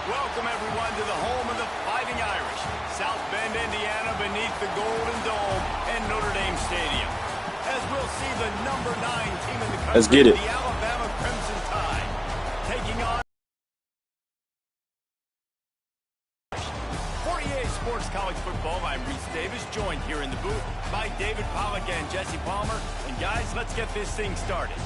Welcome, everyone, to the home of the Fighting Irish, South Bend, Indiana, beneath the Golden Dome and Notre Dame Stadium. As we'll see the number 9 team in the country, let's get it. The Alabama Crimson Tide, taking on 48 Sports College Football. I'm Reese Davis, joined here in the booth by David Pollack and Jesse Palmer. And guys, let's get this thing started.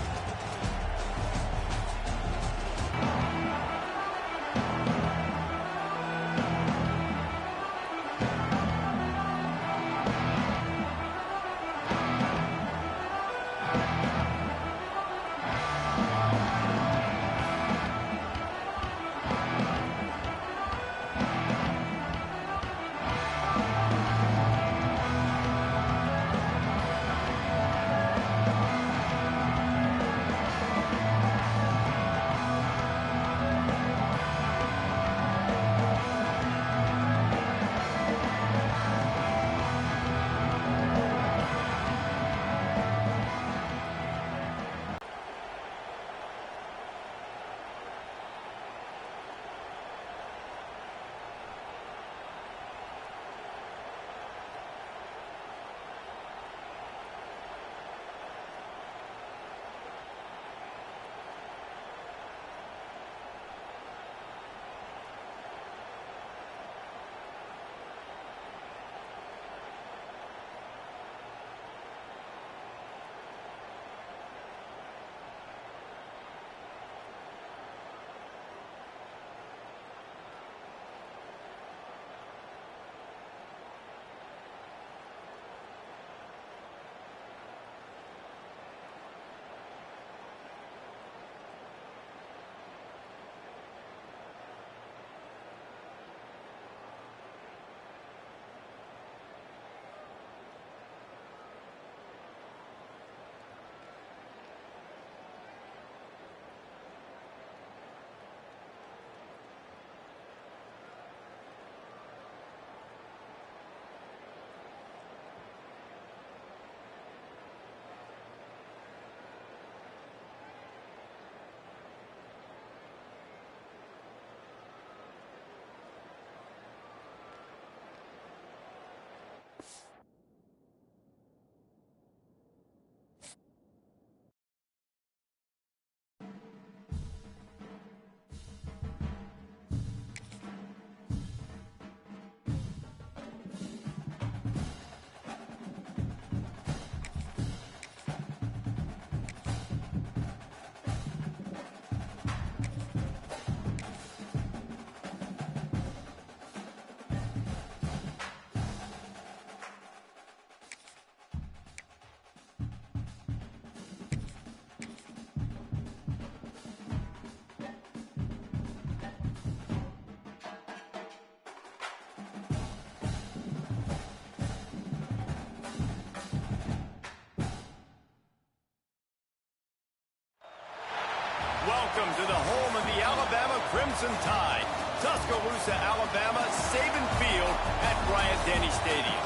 Welcome to the home of the Alabama Crimson Tide, Tuscaloosa, Alabama, Saban Field at Bryant-Denny Stadium.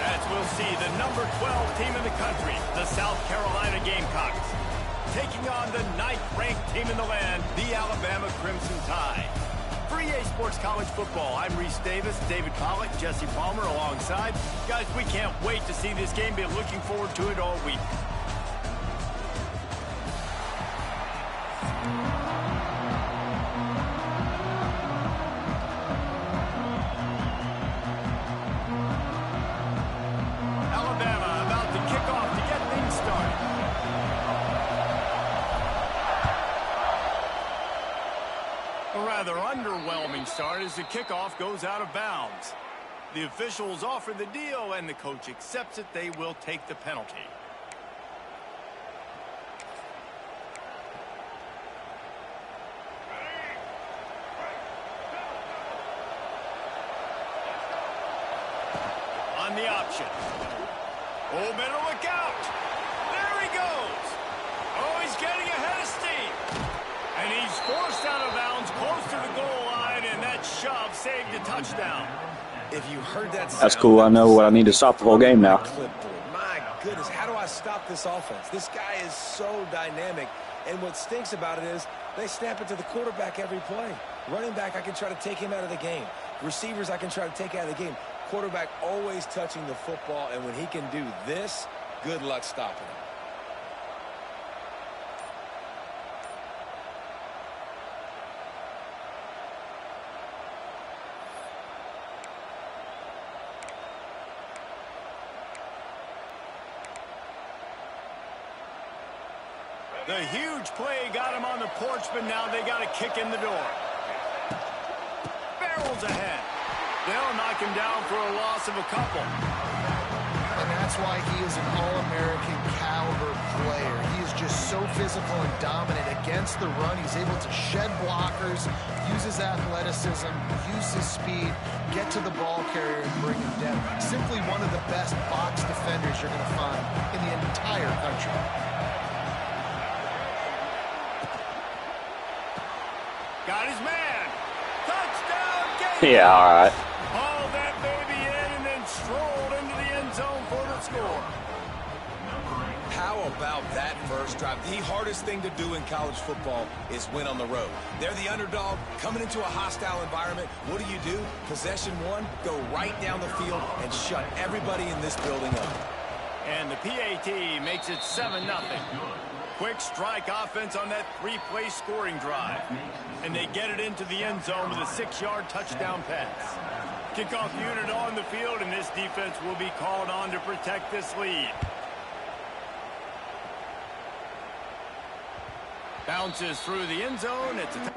As we'll see the number 12 team in the country, the South Carolina Gamecocks, taking on the 9th-ranked team in the land, the Alabama Crimson Tide. For EA Sports College Football, I'm Reese Davis, David Pollack, Jesse Palmer alongside. Guys, we can't wait to see this game. Been looking forward to it all week. Alabama about to kick off to get things started. A rather underwhelming start as the kickoff goes out of bounds. The officials offer the deal and the coach accepts it. They will take the penalty. On the option. Oh, better look out. There he goes. Oh, he's getting ahead of steam. And he's forced out of bounds close to the goal line, and that shove saved a touchdown. If you heard that sound, that's cool. I know what I need to stop the whole game now. My goodness, how do I stop this offense? This guy is so dynamic, and what stinks about it is they snap it to the quarterback every play. Running back, I can try to take him out of the game. Receivers, I can try to take out of the game. Quarterback always touching the football, and when he can do this, good luck stopping him. The huge play got him on the porch, but now they got to kick in the door. Barrels ahead. They'll knock him down for a loss of a couple. And that's why he is an All-American caliber player. He is just so physical and dominant against the run. He's able to shed blockers, use his athleticism, use his speed, get to the ball carrier and bring him down. Simply one of the best box defenders you're going to find in the entire country. Got his man. Touchdown, Gator. Yeah, all right. Hauled that baby in and then strolled into the end zone for the score. How about that first drive? The hardest thing to do in college football is win on the road. They're the underdog coming into a hostile environment. What do? Possession one, go right down the field and shut everybody in this building up. And the PAT makes it 7-0. Quick strike offense on that three-play scoring drive. And they get it into the end zone with a 6-yard touchdown pass. Kickoff unit on the field, and this defense will be called on to protect this lead. Bounces through the end zone. It's a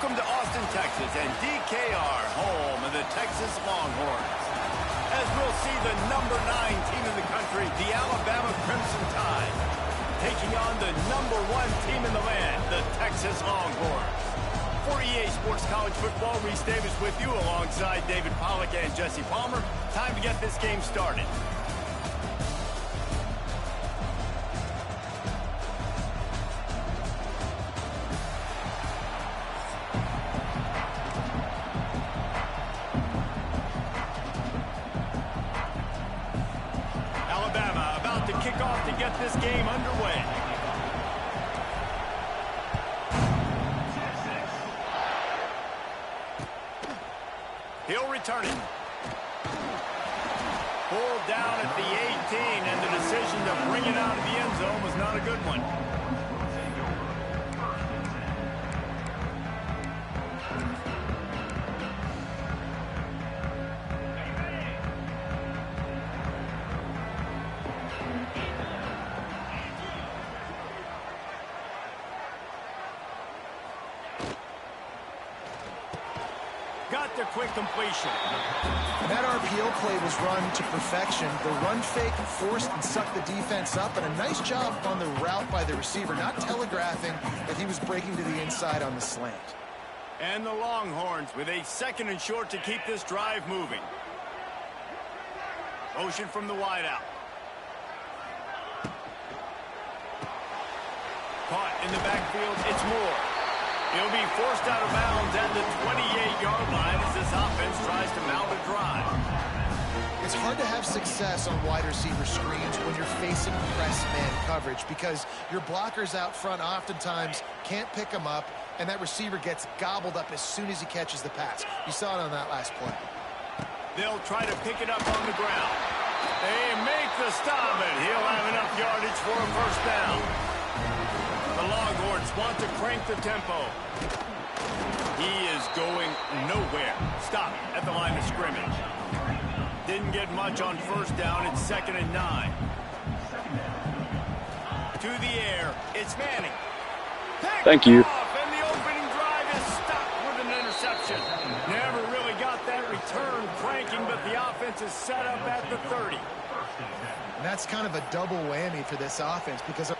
Welcome to Austin, Texas, and DKR, home of the Texas Longhorns. As we'll see the number 9 team in the country, the Alabama Crimson Tide, taking on the number 1 team in the land, the Texas Longhorns. For EA Sports College Football, Reese Davis with you alongside David Pollack and Jesse Palmer. Time to get this game started. Alabama about to kick off to get this game underway. He'll return it. Pulled down at the 18, and the decision to bring it out of the end zone was not a good one. Got the quick completion. And that RPO play was run to perfection. The run fake forced and sucked the defense up, and a nice job on the route by the receiver, not telegraphing that he was breaking to the inside on the slant. And the Longhorns with a 2nd and short to keep this drive moving. Motion from the wideout. Caught in the backfield, it's Moore. He'll be forced out of bounds at the 28-yard line as this offense tries to mount a drive. It's hard to have success on wide receiver screens when you're facing press man coverage because your blockers out front oftentimes can't pick them up, and that receiver gets gobbled up as soon as he catches the pass. You saw it on that last play. They'll try to pick it up on the ground. They make the stop, and he'll have enough yardage for a first down. The Longhorns want to crank the tempo. He is going nowhere. Stop at the line of scrimmage. Didn't get much on first down. It's 2nd and 9. To the air. It's Manning. Thank you. And the opening drive is stopped with an interception. Never really got that return cranking, but the offense is set up at the 30. And that's kind of a double whammy for this offense because of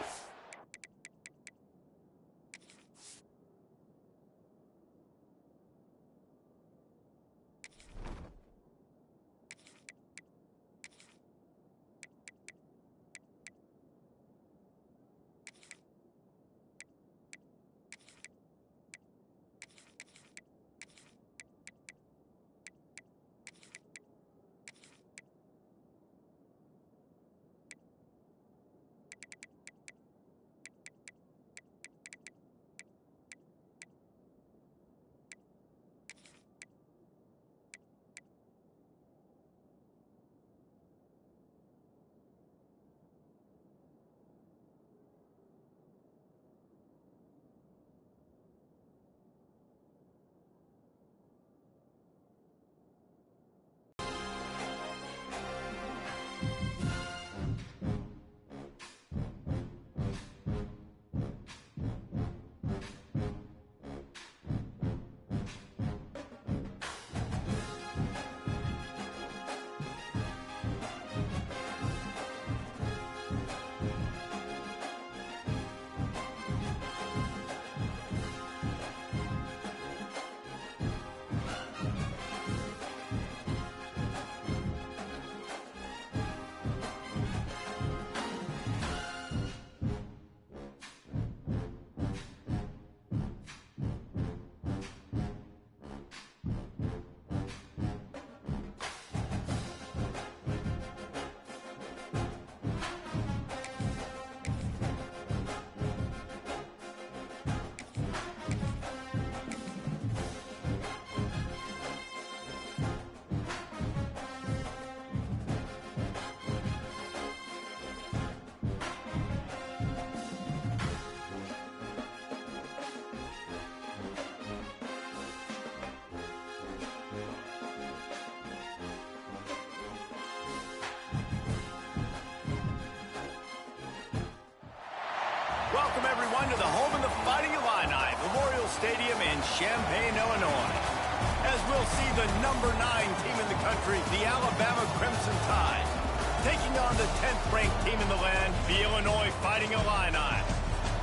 Welcome, everyone, to the home of the Fighting Illini, Memorial Stadium in Champaign, Illinois. As we'll see the number 9 team in the country, the Alabama Crimson Tide, taking on the 10th-ranked team in the land, the Illinois Fighting Illini.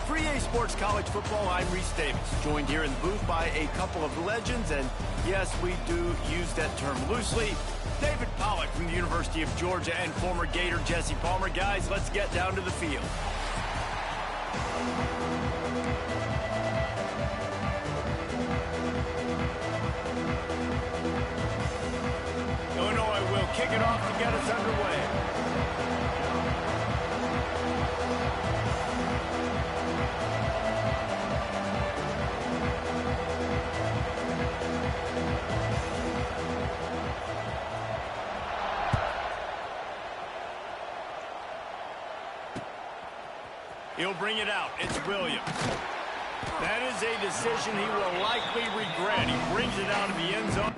For EA Sports College Football, I'm Reese Davis, joined here in the booth by a couple of legends, and yes, we do use that term loosely. David Pollack from the University of Georgia and former Gator Jesse Palmer. Guys, let's get down to the field. Illinois will kick it off to get us underway. He'll bring it out. It's Williams. That is a decision he will likely regret. He brings it out of the end zone.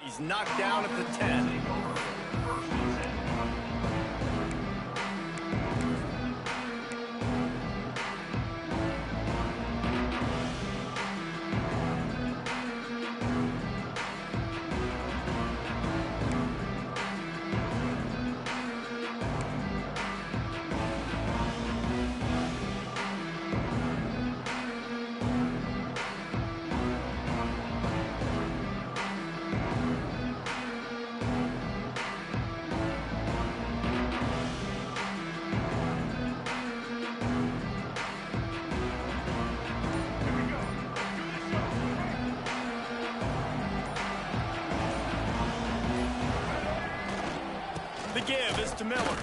He's knocked down at the 10. The give is to Miller.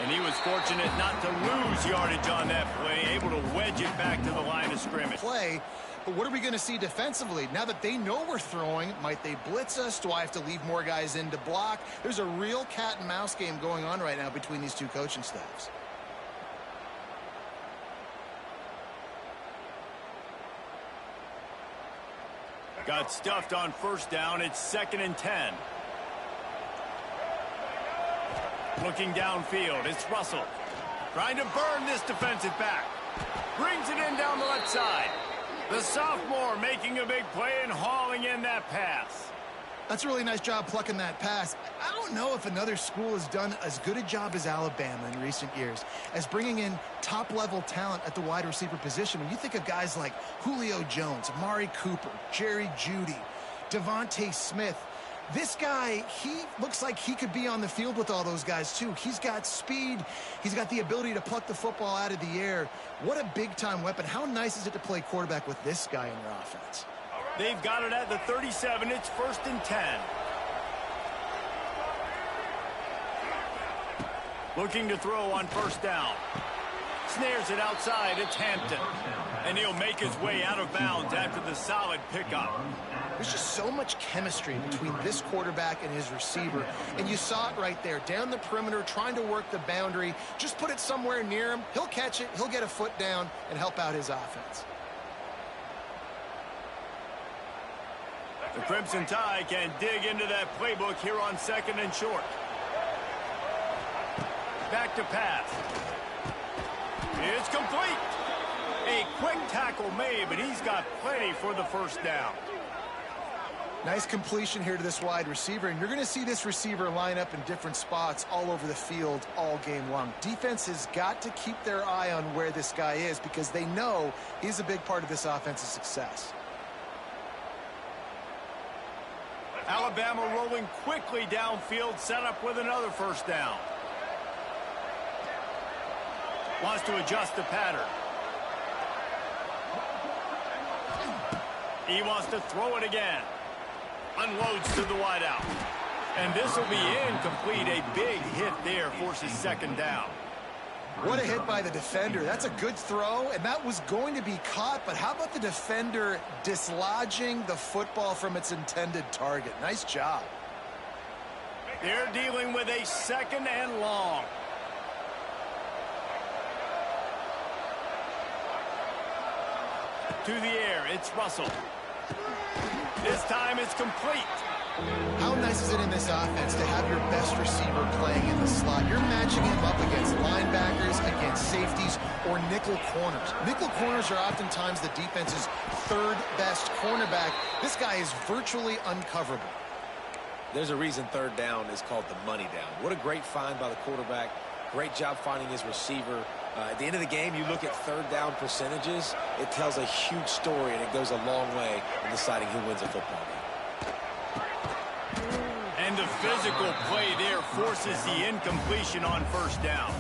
And he was fortunate not to lose yardage on that play, able to wedge it back to the line of scrimmage. But what are we going to see defensively? Now that they know we're throwing, might they blitz us? Do I have to leave more guys in to block? There's a real cat and mouse game going on right now between these two coaching staffs. Got stuffed on first down. It's 2nd and 10. Looking downfield, it's Russell. Trying to burn this defensive back. Brings it in down the left side. The sophomore making a big play and hauling in that pass. That's a really nice job plucking that pass. I don't know if another school has done as good a job as Alabama in recent years as bringing in top-level talent at the wide receiver position. When you think of guys like Julio Jones, Amari Cooper, Jerry Jeudy, Devontae Smith, this guy, he looks like he could be on the field with all those guys, too. He's got speed. He's got the ability to pluck the football out of the air. What a big-time weapon. How nice is it to play quarterback with this guy in your offense? They've got it at the 37. It's 1st and 10. Looking to throw on first down. Snares it outside. It's Hampton. And he'll make his way out of bounds after the solid pickup. There's just so much chemistry between this quarterback and his receiver. And you saw it right there, down the perimeter, trying to work the boundary. Just put it somewhere near him. He'll catch it, he'll get a foot down, and help out his offense. The Crimson Tide can dig into that playbook here on 2nd and short. Back to pass. It's complete. A quick tackle made, but he's got plenty for the first down. Nice completion here to this wide receiver, and you're going to see this receiver line up in different spots all over the field all game long. Defense has got to keep their eye on where this guy is because they know he's a big part of this offense's success. Alabama rolling quickly downfield, set up with another first down. Wants to adjust the pattern. He wants to throw it again. Unloads to the wideout. And this will be incomplete. A big hit there forces 2nd down. What a hit by the defender. That's a good throw, and that was going to be caught, but how about the defender dislodging the football from its intended target? Nice job. They're dealing with a 2nd and long. To the air, it's Russell. This time it's complete. How nice is it in this offense to have your best receiver playing in the slot? You're matching him up against linebackers, against safeties, or nickel corners. Nickel corners are oftentimes the defense's 3rd best cornerback. This guy is virtually uncoverable. There's a reason 3rd down is called the money down. What a great find by the quarterback. Great job finding his receiver. At the end of the game, you look at 3rd down percentages. It tells a huge story, and it goes a long way in deciding who wins a football game. And the physical play there forces the incompletion on 1st down.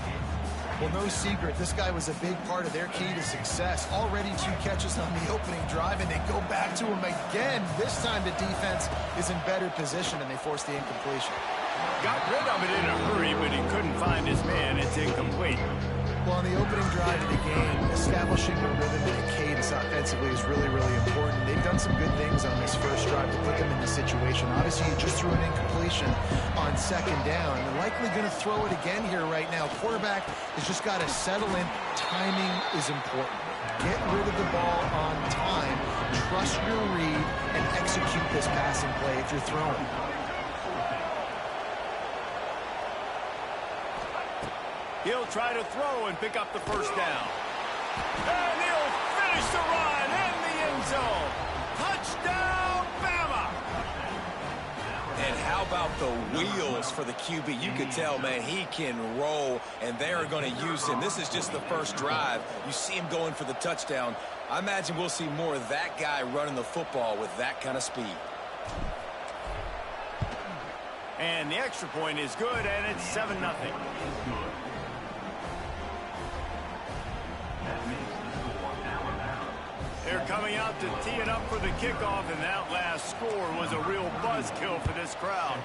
Well, no secret, this guy was a big part of their key to success. Already 2 catches on the opening drive, and they go back to him again. This time the defense is in better position, and they force the incompletion. Got rid of it in a hurry, but he couldn't find his man. It's incomplete. Well, on the opening drive of the game, establishing a rhythm and a cadence offensively is really, really important. They've done some good things on this first drive to put them in this situation. Obviously, you just threw an incompletion on 2nd down. They're likely going to throw it again here right now. Quarterback has just got to settle in. Timing is important. Get rid of the ball on time. Trust your read and execute this passing play if you're throwing. He'll try to throw and pick up the first down. And he'll finish the run in the end zone. Touchdown, Bama! And how about the wheels for the QB? You could tell, man, he can roll, and they're going to use him. This is just the first drive. You see him going for the touchdown. I imagine we'll see more of that guy running the football with that kind of speed. And the extra point is good, and it's 7-0. They're coming out to tee it up for the kickoff, and that last score was a real buzzkill for this crowd.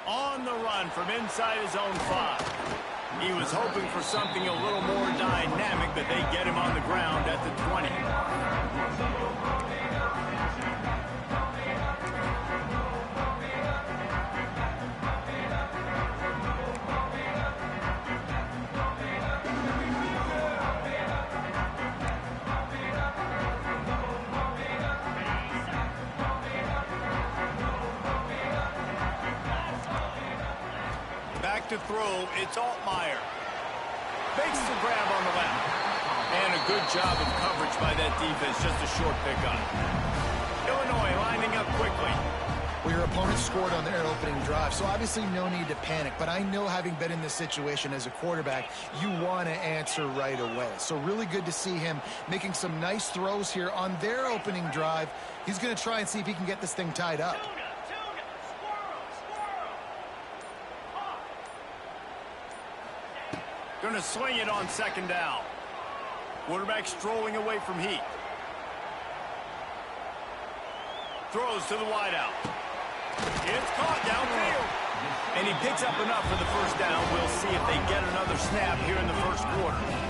On the run from inside his own 5. He was hoping for something a little more dynamic, but they get him on the ground at the 20. To throw, it's Altmaier. Makes the grab on the left. And a good job of coverage by that defense, just a short pickup. Illinois lining up quickly. Well, your opponent scored on their opening drive, so obviously no need to panic. But I know, having been in this situation as a quarterback, you want to answer right away. So really good to see him making some nice throws here on their opening drive. He's going to try and see if he can get this thing tied up. Going to swing it on 2nd down. Quarterback strolling away from Heat. Throws to the wideout. It's caught downfield. And he picks up enough for the first down. We'll see if they get another snap here in the first quarter.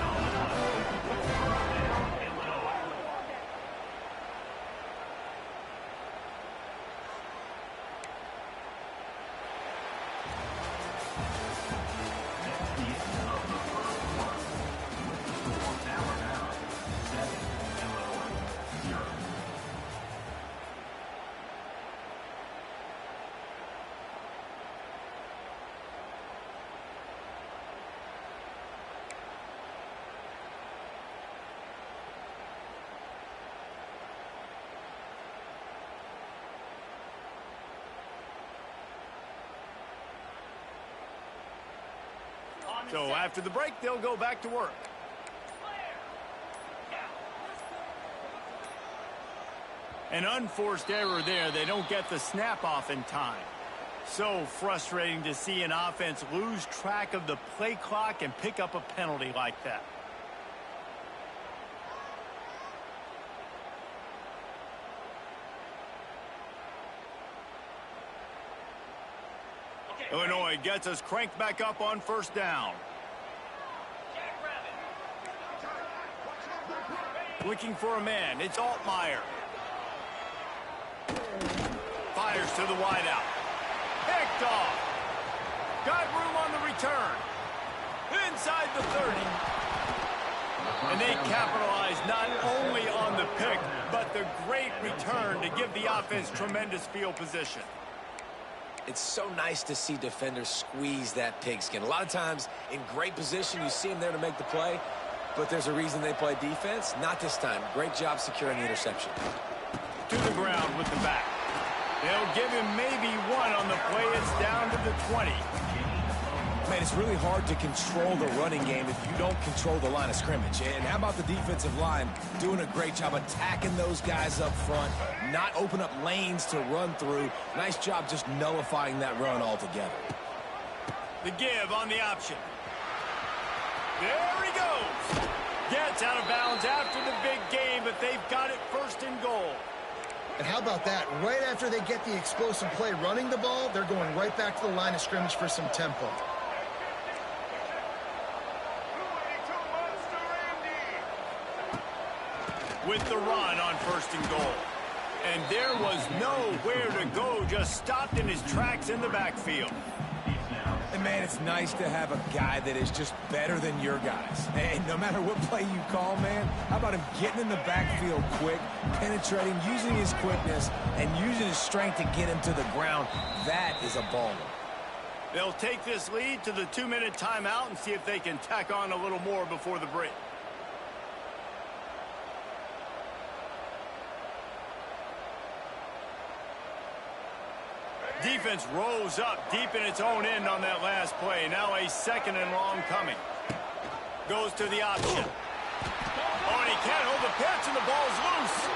So after the break, they'll go back to work. An unforced error there. They don't get the snap off in time. So frustrating to see an offense lose track of the play clock and pick up a penalty like that. Illinois gets us cranked back up on first down. Looking for a man. It's Altmaier. Fires to the wideout. Picked off. Got room on the return. Inside the 30. And they capitalize not only on the pick, but the great return to give the offense tremendous field position. It's so nice to see defenders squeeze that pigskin. A lot of times in great position, you see them there to make the play, but there's a reason they play defense. Not this time. Great job securing the interception. To the ground with the back. They'll give him maybe one on the play. It's down to the 20. Man, it's really hard to control the running game if you don't control the line of scrimmage. And how about the defensive line doing a great job attacking those guys up front, not open up lanes to run through. Nice job just nullifying that run altogether. The give on the option. There he goes. Gets out of bounds after the big game, but they've got it first and goal. And how about that? Right after they get the explosive play running the ball, they're going right back to the line of scrimmage for some tempo. With the run on first and goal. And there was nowhere to go, just stopped in his tracks in the backfield. And, man, it's nice to have a guy that is just better than your guys. And no matter what play you call, man, how about him getting in the backfield quick, penetrating, using his quickness, and using his strength to get him to the ground. That is a baller. They'll take this lead to the 2-minute timeout and see if they can tack on a little more before the break. Defense rose up deep in its own end on that last play. Now a second and long coming. Goes to the option. Oh, and he can't hold the pitch, and the ball's loose.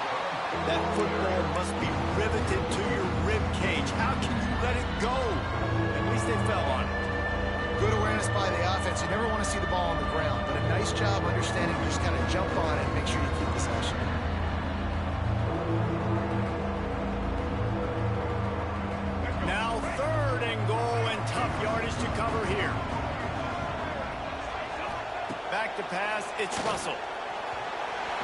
That football must be riveted to your rib cage. How can you let it go? At least they fell on it. Good awareness by the offense. You never want to see the ball on the ground, but a nice job understanding you just kind of jump on it and make sure you keep possession. Now third and goal, and tough yardage to cover here. Back to pass, it's Russell.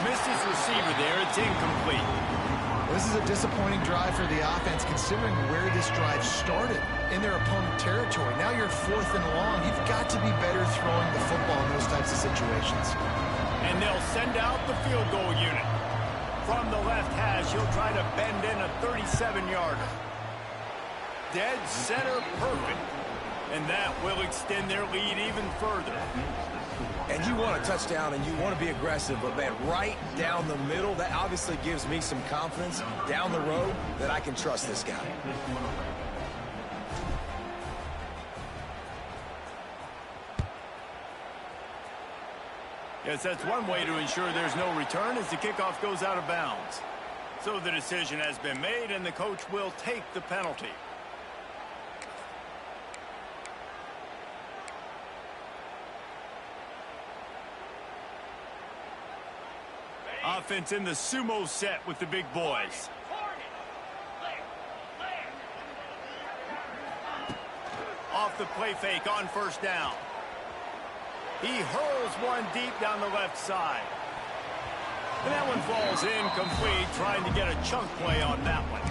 Missed his receiver there, it's incomplete. This is a disappointing drive for the offense considering where this drive started in their opponent territory. Now you're fourth and long. You've got to be better throwing the football in those types of situations. And they'll send out the field goal unit. From the left hash, he'll try to bend in a 37-yarder. Dead center perfect. And that will extend their lead even further. And you want a touchdown and you want to be aggressive, but, man, right down the middle, that obviously gives me some confidence down the road that I can trust this guy. Yes, that's one way to ensure there's no return as the kickoff goes out of bounds. So the decision has been made, and the coach will take the penalty. Offense in the sumo set with the big boys. Off the play fake on first down. He hurls one deep down the left side. And that one falls incomplete, trying to get a chunk play on that one.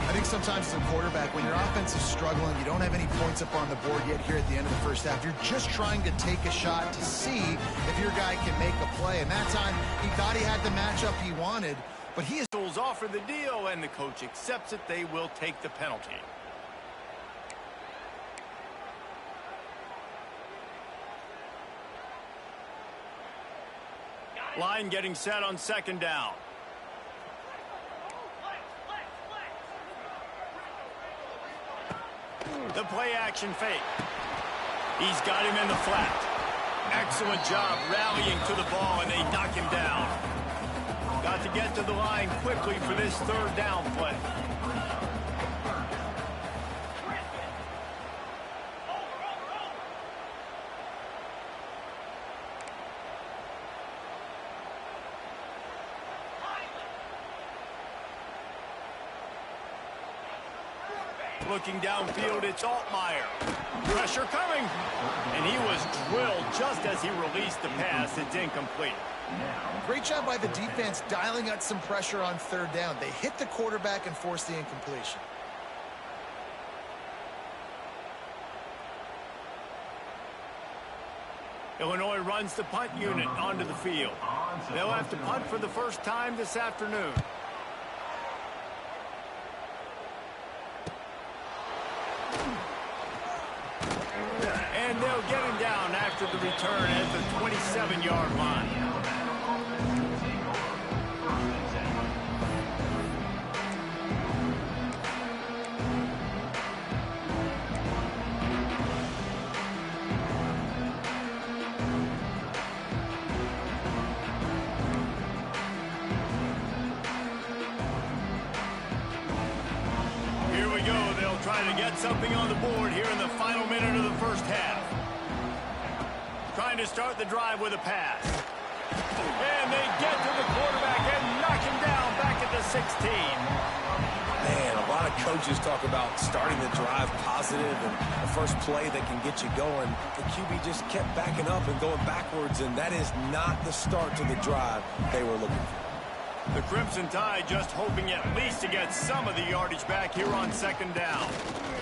I think sometimes as a quarterback, when your offense is struggling, you don't have any points up on the board yet here at the end of the first half. You're just trying to take a shot to see if your guy can make a play. And that time, he thought he had the matchup he wanted, but he is Offer the deal, and the coach accepts it. They will take the penalty. Line getting set on second down. The play action fake. He's got him in the flat. Excellent job rallying to the ball, and they knock him down. Got to get to the line quickly for this third down play. Looking downfield, it's Altmaier. Pressure coming. And he was drilled just as he released the pass. It's incomplete. Great job by the defense dialing out some pressure on third down. They hit the quarterback and forced the incompletion. Illinois runs the punt unit onto the field. They'll have to punt for the first time this afternoon. And they'll get him down after the return at the 27-yard line. Here we go. They'll try to get something on the board here in the final minute of the first half. Trying to start the drive with a pass. And they get to the quarterback and knock him down back at the 16. Man, a lot of coaches talk about starting the drive positive and the first play that can get you going. The QB just kept backing up and going backwards, and that is not the start to the drive they were looking for. The Crimson Tide just hoping at least to get some of the yardage back here on second down.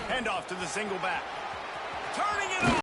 Handoff to the single back. Turning it on.